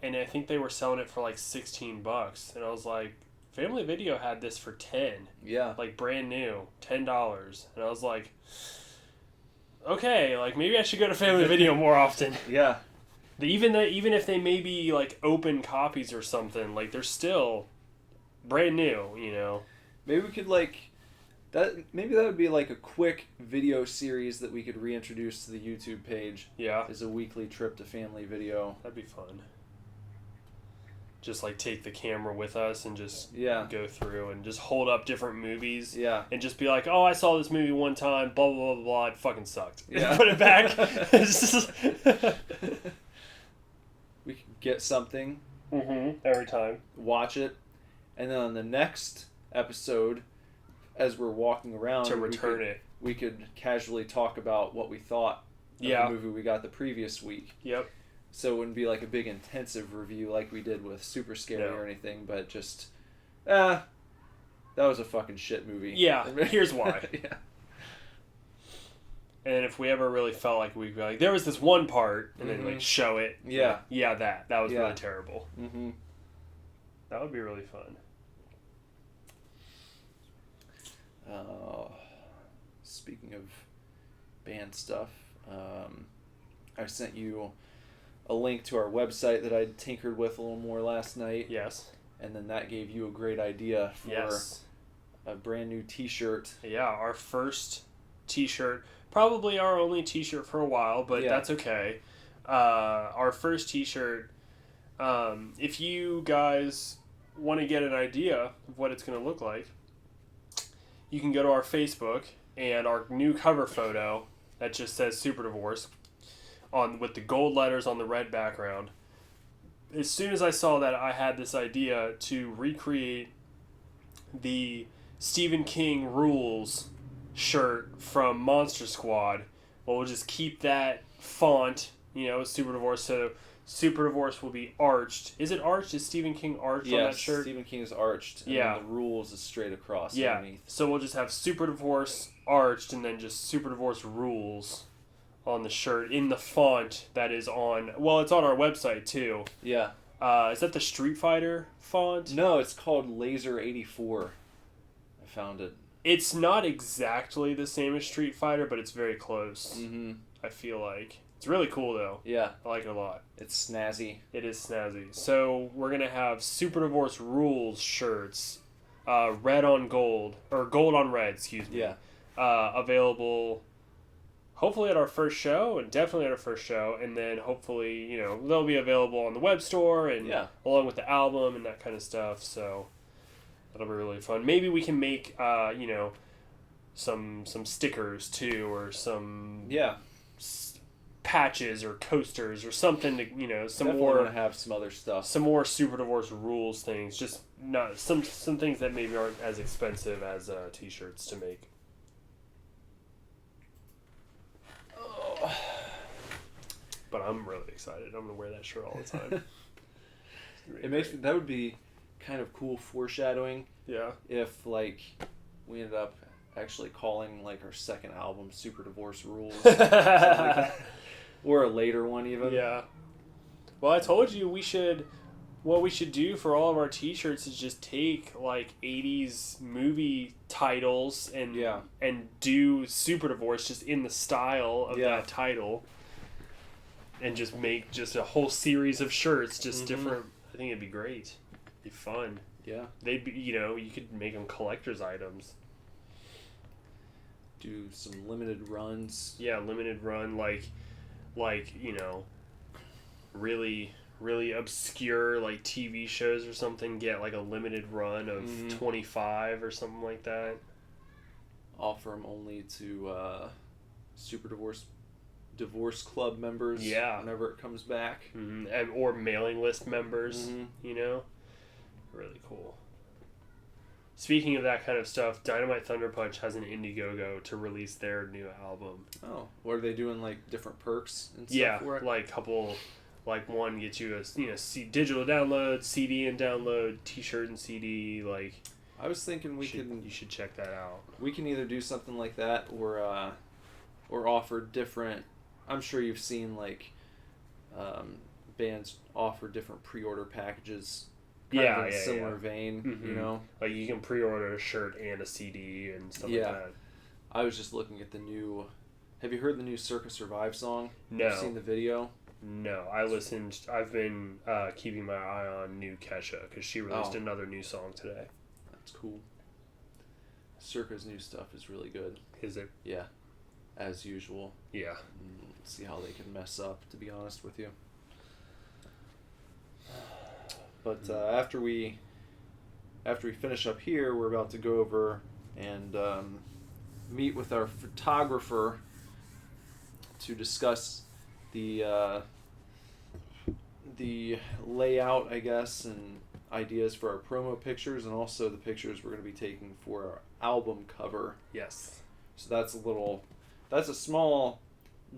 And I think they were selling it for, like, $16, and I was like, Family Video had this for $10. Yeah. Like, brand new, $10, and I was like, okay, like, maybe I should go to Family Video more often. Yeah. Even if they may be, like, open copies or something, like, they're still brand new, Maybe we could, maybe that would be, like, a quick video series that we could reintroduce to the YouTube page. Yeah. As a weekly trip to Family Video. That'd be fun. Just, like, take the camera with us and just go through and just hold up different movies. Yeah. And just be like, oh, I saw this movie one time, blah, blah, blah, blah, it fucking sucked. Yeah. Put it back. We could get something. Mm-hmm. Every time. Watch it. And then on the next episode, as we're walking around... To return it. We could casually talk about what we thought of the movie we got the previous week. Yep. So it wouldn't be like a big intensive review like we did with Super Scary or anything, but just... that was a fucking shit movie. Yeah, here's why. Yeah. And if we ever really felt like we'd be like, there was this one part, and then like show it. Yeah. Like, yeah, that was really terrible. Mm-hmm. That would be really fun. Speaking of band stuff, I sent you a link to our website that I tinkered with a little more last night. Yes. And then that gave you a great idea for a brand new T-shirt. Yeah, our first T-shirt, probably our only T-shirt for a while, but Yeah. that's okay. Our first T-shirt. If you guys want to get an idea of what it's going to look like, you can go to our Facebook, and our new cover photo that just says Super Divorce with the gold letters on the red background. As soon as I saw that, I had this idea to recreate the Stephen King Rules shirt from Monster Squad. Well, we'll just keep that font, Super Divorce. So Super Divorce will be arched. Is it arched? Is Stephen King arched on that shirt? Stephen King is arched. And Yeah. then the Rules is straight across Yeah. underneath. So we'll just have Super Divorce arched and then just Super Divorce Rules on the shirt in the font that is on. Well, it's on our website too. Yeah. Is that the Street Fighter font? No, it's called Laser 84. I found it. It's not exactly the same as Street Fighter, but it's very close. Mm-hmm. I feel like it's really cool though. Yeah. I like it a lot. It's snazzy. It is snazzy. So we're gonna have Super Divorce Rules shirts, red on gold or gold on red. Excuse me. Yeah. Available. Hopefully at our first show, and definitely at our first show, and then hopefully they'll be available on the web store and Yeah. along with the album and that kind of stuff. So that'll be really fun. Maybe we can make some stickers too, or some Yeah. patches or coasters or something to some Definitely more want to have some other stuff. some more Super Divorce Rules things. Just not some things that maybe aren't as expensive as t-shirts to make. But I'm really excited. I'm gonna wear that shirt all the time. That would be kind of cool foreshadowing Yeah. if like we ended up actually calling like our second album Super Divorce Rules. Something like that. Or a later one even. Yeah. Well, I told you what we should do for all of our t-shirts is just take like 80s movie titles and do Super Divorce just in the style of that title, and just make just a whole series of shirts just different. I think it'd be great. It'd be fun. Yeah. They'd be, you could make them collector's items. Do some limited runs. Yeah, limited run, like really, really obscure, like, TV shows or something get, like, a limited run of 25 or something like that. Offer them only to Super Divorce Club members. Yeah. Whenever it comes back. Mm-hmm. Or mailing list members, Really cool. Speaking of that kind of stuff, Dynamite Thunder Punch has an Indiegogo to release their new album. Oh, what are they doing? Like different perks and stuff for it? Like one gets you a digital download, CD and download, T-shirt and CD. Like, I was thinking you should check that out. We can either do something like that or offer different. I'm sure you've seen like bands offer different pre-order packages. Kind of in a similar vein, Mm-hmm. Like you can pre-order a shirt and a CD and stuff like that. I was just looking at the new. Have you heard the new Circa Survive song? No. Have you seen the video? No, I've been keeping my eye on new Kesha because she released another new song today. That's cool. Circa's new stuff is really good. Is it? Yeah, as usual. Yeah. See how they can mess up, to be honest with you. But after we finish up here, we're about to go over and meet with our photographer to discuss the layout, I guess, and ideas for our promo pictures, and also the pictures we're going to be taking for our album cover. Yes. So that's a small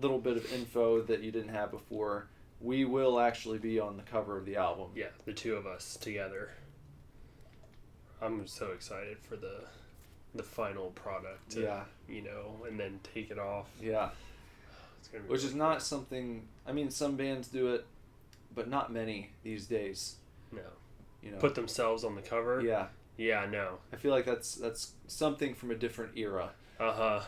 little bit of info that you didn't have before. We will actually be on the cover of the album. Yeah, the two of us together. I'm so excited for the final product to, and then take it off. Yeah. It's gonna be Which really is not something, I mean, some bands do it, but not many these days. No. You know. Put themselves on the cover? Yeah. Yeah, no. I feel like that's something from a different era. Uh-huh.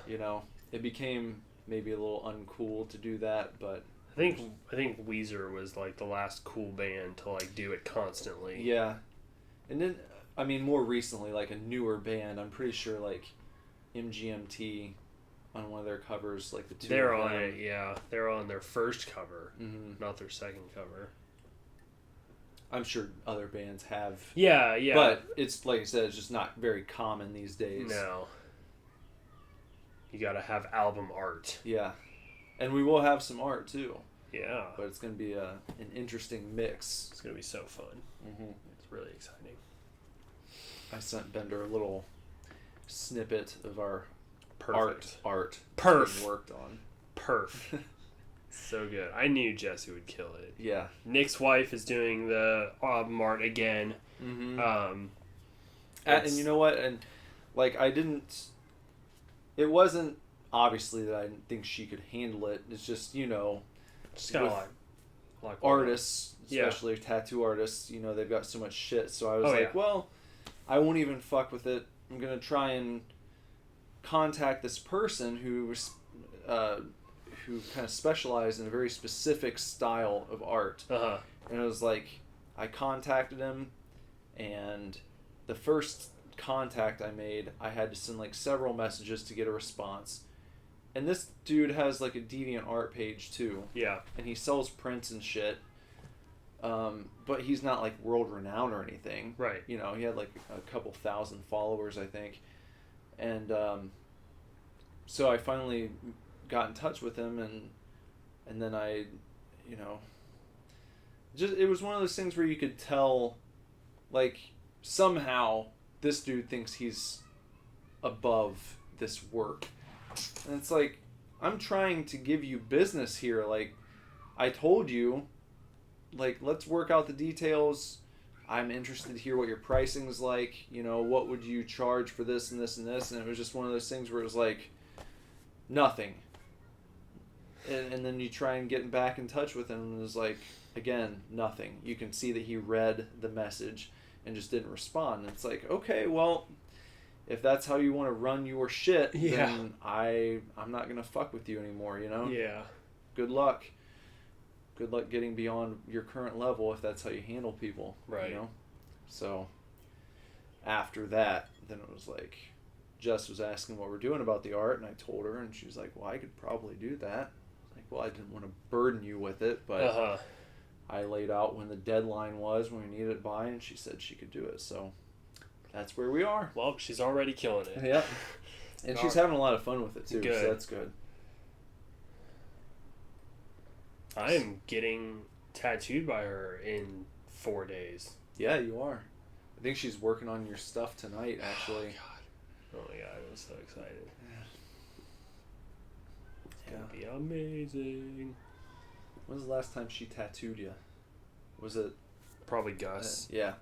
It became maybe a little uncool to do that, but I think Weezer was like the last cool band to like do it constantly. yeah. And then I mean, more recently, like a newer band, I'm pretty sure like MGMT on one of their covers, like the two. They're of on them. it, yeah. They're on their first cover, Mhm. not their second cover. I'm sure other bands have. Yeah, yeah. But it's, like I said, it's just not very common these days. No. You gotta have album art. Yeah. And we will have some art, too. Yeah. But it's going to be an interesting mix. It's gonna be so fun. Mm-hmm. It's really exciting. I sent Bender a little snippet of our Perfect. art Perf. being worked on. Perf. So good. I knew Jesse would kill it. Yeah. Nick's wife is doing the album art again. Mm-hmm. And you know what? And like it wasn't obviously that I didn't think she could handle it. It's just, just kind of like artists, especially tattoo artists, they've got so much shit. So I was well, I won't even fuck with it. I'm gonna try and contact this person who kind of specialized in a very specific style of art. Uh-huh. And it was like, I contacted him, and the first contact I made, I had to send like several messages to get a response. And this dude has like a DeviantArt page too. Yeah. And he sells prints and shit. But he's not like world renowned or anything. Right. He had like a couple thousand followers, I think. And so I finally got in touch with him, and then I, it was one of those things where you could tell, like, somehow this dude thinks he's above this work. And it's like, I'm trying to give you business here. Like, I told you, like, let's work out the details. I'm interested to hear what your pricing's like. What would you charge for this and this and this? And it was just one of those things where it was like, nothing. And then you try and get back in touch with him, and it was like, again, nothing. You can see that he read the message and just didn't respond. And it's like, okay, well, if that's how you want to run your shit, then I'm not going to fuck with you anymore, Yeah. Good luck. Good luck getting beyond your current level if that's how you handle people. Right. So, after that, then it was like, Jess was asking what we're doing about the art, and I told her, and she was like, well, I could probably do that. Like, well, I didn't want to burden you with it, but I laid out when the deadline was, when we needed it by, and she said she could do it. So that's where we are. Well, she's already killing it. Yep. And she's having a lot of fun with it, too, Good. so that's good. I am getting tattooed by her in 4 days. Yeah, you are. I think she's working on your stuff tonight, actually. Oh my god, I'm so excited. It's Yeah. gonna be amazing. When was the last time she tattooed you? Was it... Probably Gus, yeah.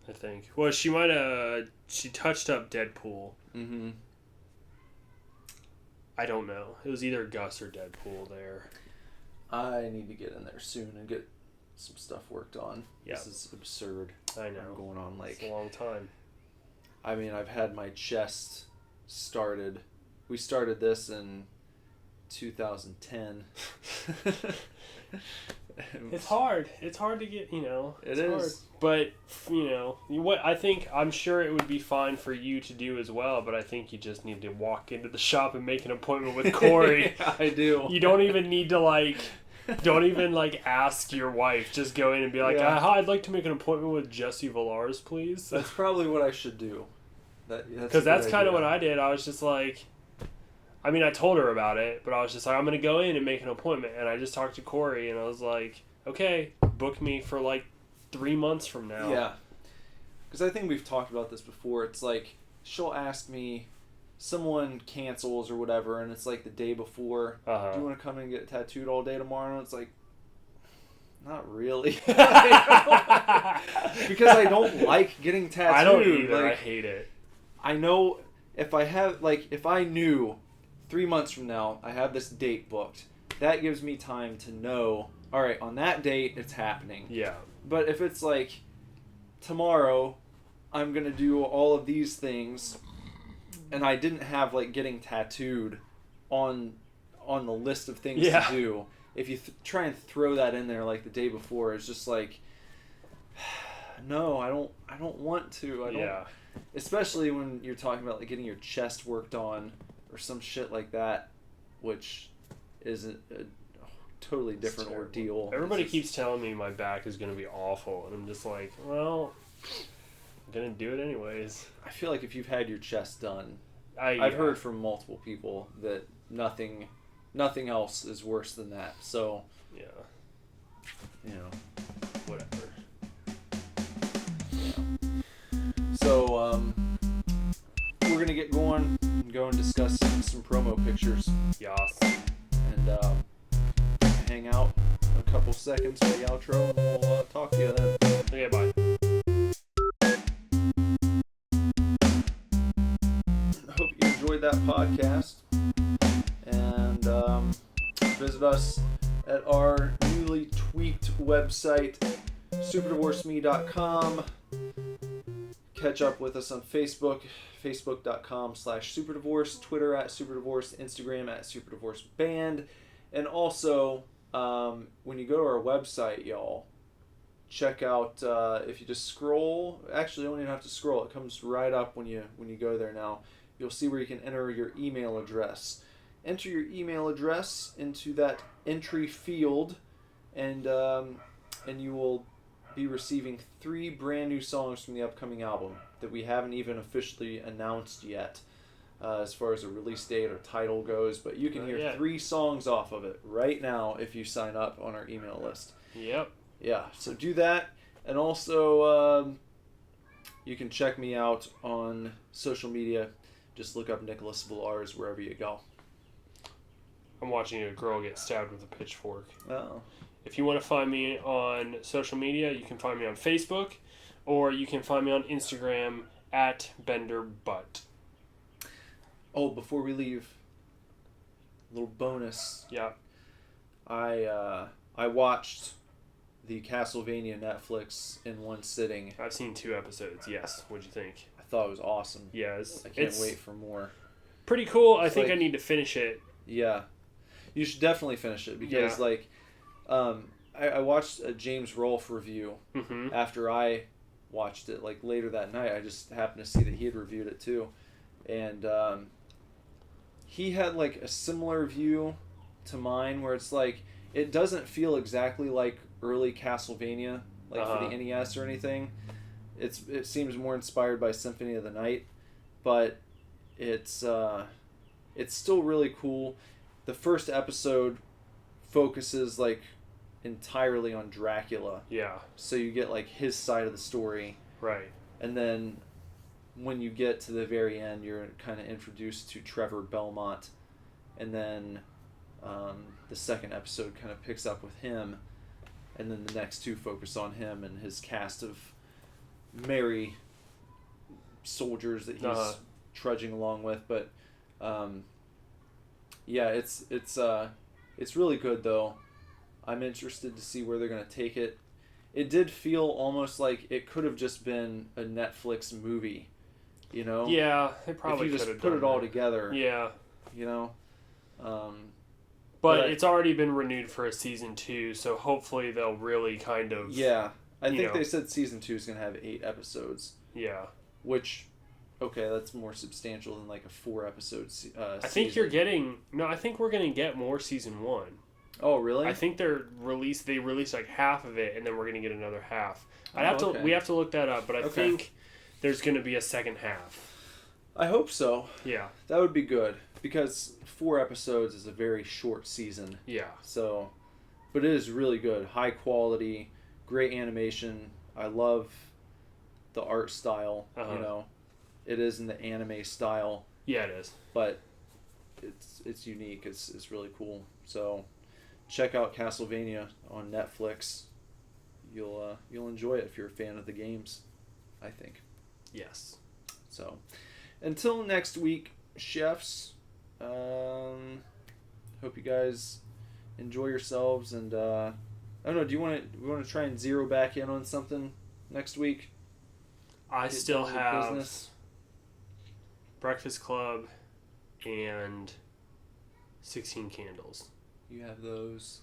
I think. Well, she might have... She touched up Deadpool. Mm-hmm. I don't know. It was either Gus or Deadpool there. I need to get in there soon and get some stuff worked on. Yeah. This is absurd. I know. I'm going on It's a long time. I mean, I've had my chest started. We started this in 2010. It's hard. It's hard to get, It it's is. hard. But, what I'm sure it would be fine for you to do as well, but I think you just need to walk into the shop and make an appointment with Corey. Yeah, I do. You don't even need to, don't even, ask your wife. Just go in and be like, hi, I'd like to make an appointment with Jesse Villars, please. That's probably what I should do. Because that's kind of what I did. I was just like... I mean, I told her about it, but I was just like, I'm going to go in and make an appointment. And I just talked to Corey, and I was like, okay, book me for 3 months from now. Yeah. Because I think we've talked about this before. It's like, she'll ask me, someone cancels or whatever, and it's like the day before, do you want to come and get tattooed all day tomorrow? And it's like, not really. Because I don't like getting tattooed. I don't either. I hate it. I know if I knew 3 months from now I have this date booked, that gives me time to know, all right, on that date it's happening. Yeah. But if it's like, tomorrow I'm going to do all of these things, and I didn't have getting tattooed on the list of things to do, if you try and throw that in there the day before, it's just like, no, I don't want to. I don't. Yeah. Especially when you're talking about like getting your chest worked on or some shit like that, which is a totally different ordeal. Everybody keeps telling me my back is going to be awful, and I'm just like, well, I'm going to do it anyways. I feel like if you've had your chest done, I've I've heard from multiple people that nothing else is worse than that. So, Yeah. you know, Whatever. so we're gonna get going and go and discuss some promo pictures Yas. and hang out a couple seconds for the outro, and we'll talk to you then. Okay, bye. I hope you enjoyed that podcast, and visit us at our newly tweaked website, superdivorceme.com. Catch up with us on Facebook, facebook.com/superdivorce, Twitter @superdivorce, Instagram @superdivorceband, and also when you go to our website, y'all, check out if you just scroll. Actually, you don't even have to scroll; it comes right up when you go there now. You'll see where you can enter your email address. Enter your email address into that entry field, and you will be receiving 3 brand new songs from the upcoming album that we haven't even officially announced yet, as far as a release date or title goes. But you can hear 3 songs off of it right now if you sign up on our email list. Yep. Yeah, so do that, and also you can check me out on social media. Just look up Nicholas Villars wherever you go. I'm watching a girl get stabbed with a pitchfork. Oh. If you want to find me on social media, you can find me on Facebook, or you can find me on Instagram @BenderButt. Oh, before we leave, a little bonus. Yeah. I watched the Castlevania Netflix in one sitting. I've seen 2 episodes. Yes. What'd you think? I thought it was awesome. Yes. I can't wait for more. Pretty cool. I It's think like- I need to finish it. Yeah. You should definitely finish it because, I watched a James Rolfe review Mm-hmm. after I watched it, like, later that night. I just happened to see that he had reviewed it too. And he had, like, a similar view to mine where it's like, it doesn't feel exactly like early Castlevania, like for the NES or anything. It seems more inspired by Symphony of the Night, but it's still really cool. The first episode focuses like entirely on Dracula, Yeah. so you get like his side of the story, Right. and then when you get to the very end, you're kind of introduced to Trevor Belmont, and then the second episode kind of picks up with him, and then the next 2 focus on him and his cast of merry soldiers that he's trudging along with. But yeah, it's really good though. I'm interested to see where they're gonna take it. It did feel almost like it could have just been a Netflix movie, you know? Yeah, they probably if you could just have put done it all that. together. Yeah. You know? But it's already been renewed for a season 2, so hopefully they'll really kind of... Yeah. I you think know. they said season 2 is going to have 8 episodes. Yeah. Which, okay, that's more substantial than like a 4-episode season. I think you're getting... No, I think we're going to get more season 1. Oh, really? I think they released like half of it, and then we're going to get another half. Okay. We have to look that up, but I Okay. think there's going to be a second half. I hope so. Yeah. That would be good, because 4 episodes is a very short season. Yeah. So, but it is really good. High quality, great animation. I love the art style, you know. It is in the anime style, Yeah, it is. but it's unique. It's really cool. So, check out Castlevania on Netflix. You'll enjoy it if you're a fan of the games, I think. Yes. So, until next week, chefs. Hope you guys enjoy yourselves, and I don't know. We want to try and zero back in on something next week? I Get still down to have business? Breakfast Club and 16 Candles. You have those.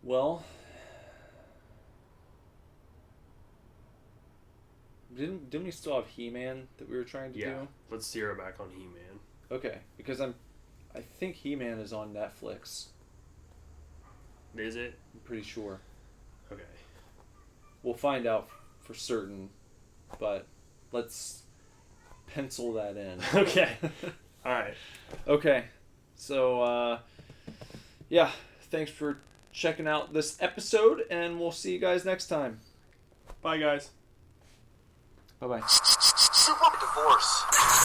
Well, Didn't we still have He-Man that we were trying to Yeah. do? Let's zero back on He-Man. Okay, because I think He-Man is on Netflix. Is it? I'm pretty sure. Okay. We'll find out for certain, but let's pencil that in. Okay. All right. Okay, so yeah, thanks for checking out this episode, and we'll see you guys next time. Bye, guys. Bye bye. Super Divorce.